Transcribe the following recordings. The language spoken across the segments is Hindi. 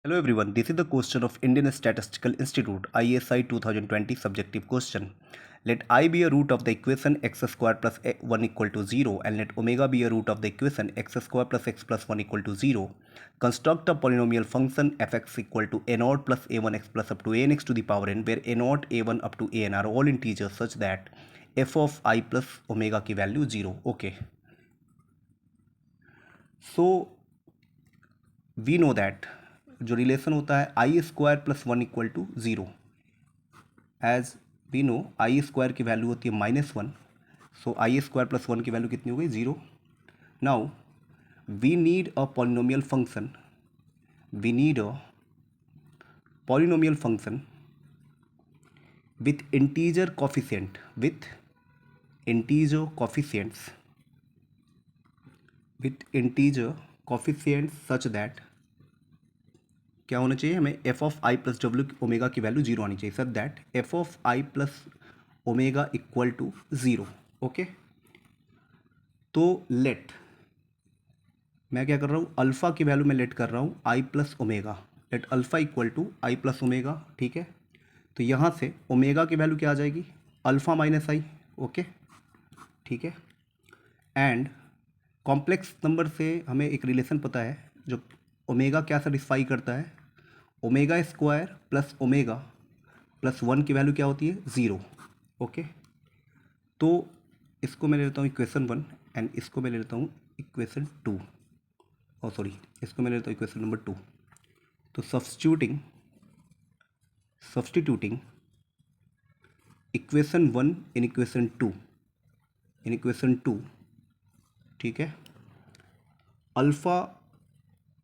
Hello everyone, this is the question of Indian Statistical Institute ISI 2020 subjective question. Let I be a root of the equation x square plus 1 equal to 0 and let omega be a root of the equation x square plus x plus 1 equal to 0. Construct a polynomial function fx equal to a0 plus a1x plus up to anx to the power n where a0, a1 up to an are all integers such that f of I plus omega की value 0. Okay. So we know that जो रिलेशन होता है i square plus 1 equal to 0 as we know i square की वैल्यू होती है -1. सो आई स्क्वायर प्लस 1 की वैल्यू कितनी हो गई 0. Now we need a polynomial function with integer coefficients such that क्या होना चाहिए हमें एफ ऑफ आई प्लस डब्ल्यू ओमेगा की वैल्यू 0 आनी चाहिए such that f of i plus omega equal to 0. Okay, तो लेट मैं क्या कर रहा हूँ अल्फ़ा की वैल्यू में लेट कर रहा हूँ i plus omega. Let alpha equal to i plus omega. ठीक है, तो यहाँ से ओमेगा की वैल्यू क्या आ जाएगी अल्फ़ा माइनस आई. ओके, ठीक है. एंड कॉम्प्लेक्स नंबर से हमें एक रिलेशन पता है जो ओमेगा क्या सेटिस्फाई करता है. Omega square plus omega plus 1 की वैल्यू क्या होती है 0. ओके, तो इसको मैं ले लेता हूँ इक्वेशन 1 एंड इसको मैं ले लेता हूँ इक्वेशन 2. इसको मैं ले लेता हूँ इक्वेशन नंबर 2. तो सब्सटीट्यूटिंग इक्वेशन 1 इन इक्वेशन 2 ठीक है. अल्फ़ा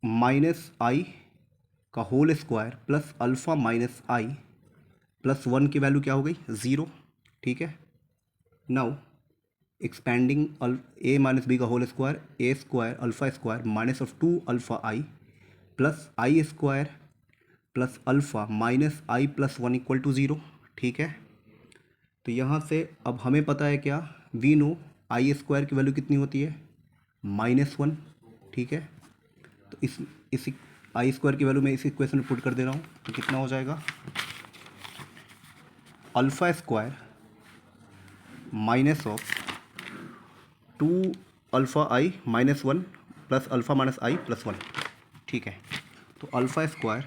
माइनस आई का whole square plus alpha minus i plus 1 की वैल्यू क्या हो गई 0. ठीक है. Now expanding a minus b का whole square a square alpha square minus of 2 alpha i plus i square plus alpha minus i plus 1 equal to 0. ठीक है, तो यहाँ से अब हमें पता है क्या वी नो आई स्क्वायर की वैल्यू कितनी होती है -1. ठीक है, तो इस आई स्क्वायर की वैल्यू मैं इस इक्वेशन में पुट कर दे रहा हूँ तो कितना हो जाएगा alpha square minus of 2 alpha I minus 1 plus alpha minus i plus 1. ठीक है, तो alpha square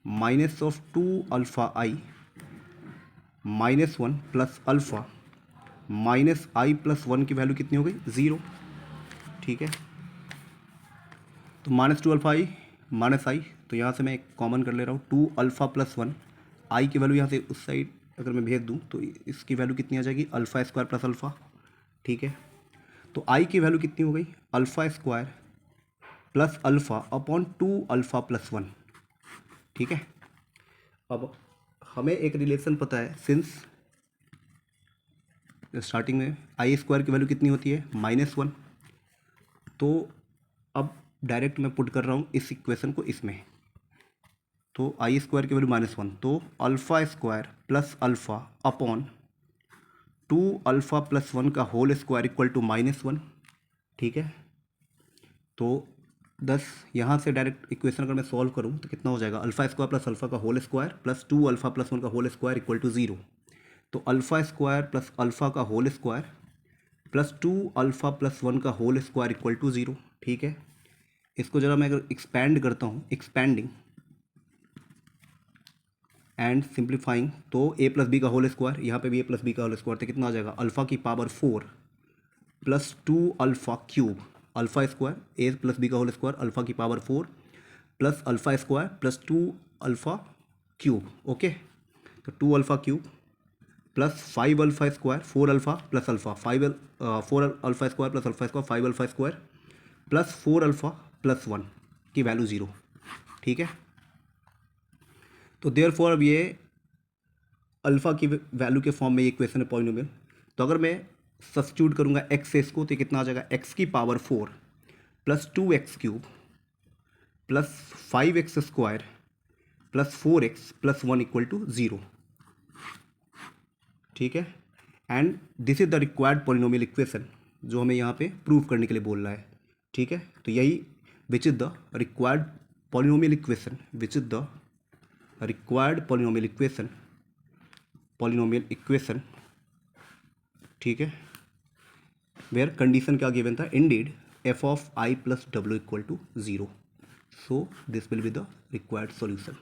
minus of 2 alpha I -1 plus alpha minus i plus 1 की वैल्यू कितनी हो गई 0. ठीक है, तो -2 अल्फ़ा आई माइनस आई, तो यहाँ से मैं एक कॉमन कर ले रहा हूँ 2 अल्फ़ा प्लस 1. आई की वैल्यू यहाँ से उस साइड अगर मैं भेज दूँ तो इसकी वैल्यू कितनी आ जाएगी अल्फ़ा स्क्वायर प्लस अल्फ़ा. ठीक है, तो आई की वैल्यू कितनी हो गई alpha square plus alpha upon 2 alpha plus 1. ठीक है, अब हमें एक रिलेशन पता है सिंस स्टार्टिंग में आई स्क्वायर की वैल्यू कितनी होती है -1. तो अब डायरेक्ट मैं पुट कर रहा हूँ इस इक्वेशन को इसमें, तो आई स्क्वायर की वैल्यू -1 तो alpha square plus alpha upon 2 alpha plus 1 का होल स्क्वायर इक्वल टू -1. ठीक है, तो 10 यहाँ से डायरेक्ट इक्वेशन अगर मैं सॉल्व करूँ तो कितना हो जाएगा अल्फ़ा स्क्वायर प्लस अल्फ़ा का whole square plus 2 alpha plus 1 का होल स्क्वायर इक्वल टू 0. तो अल्फ़ा स्क्वायर प्लस अल्फ़ा का whole square plus 2 alpha plus 1 का होल स्क्वायर इक्वल टू 0. ठीक है, इसको जरा मैं अगर एक्सपैंड करता हूँ एक्सपैंडिंग एंड सिंप्लीफाइंग तो ए प्लस बी का होल स्क्वायर यहाँ पे भी ए प्लस बी का होल स्क्वायर तो कितना आ जाएगा अल्फ़ा की power 4 plus 2 alpha cube alpha square A plus B का होल स्क्वायर अल्फ़ा की power 4 plus alpha square plus 2 alpha cube. Okay, तो 2 alpha cube plus 5 alpha square 4 alpha plus alpha 4 alpha square plus alpha square 5 alpha square plus 4 alpha plus 1 की वैल्यू 0. ठीक है, तो देयरफॉर अब ये अल्फ़ा की वैल्यू के फॉर्म में ये इक्वेशन है पॉलिनोमियल. तो अगर मैं सब्स्टिट्यूट करूँगा एक्स से इसको तो कितना आ जाएगा एक्स की power 4 plus 2x cube plus 5x square plus 4x plus 1 equal to 0. ठीक है, and this is the required polynomial equation जो हमें यहाँ पे प्रूव करने के लिए बोल रहा है. ठीक है, तो यही which is the required polynomial equation, which is the required polynomial equation, ठीक है, where condition क्या given था, indeed f of I plus w equal to 0. So this will be the required solution.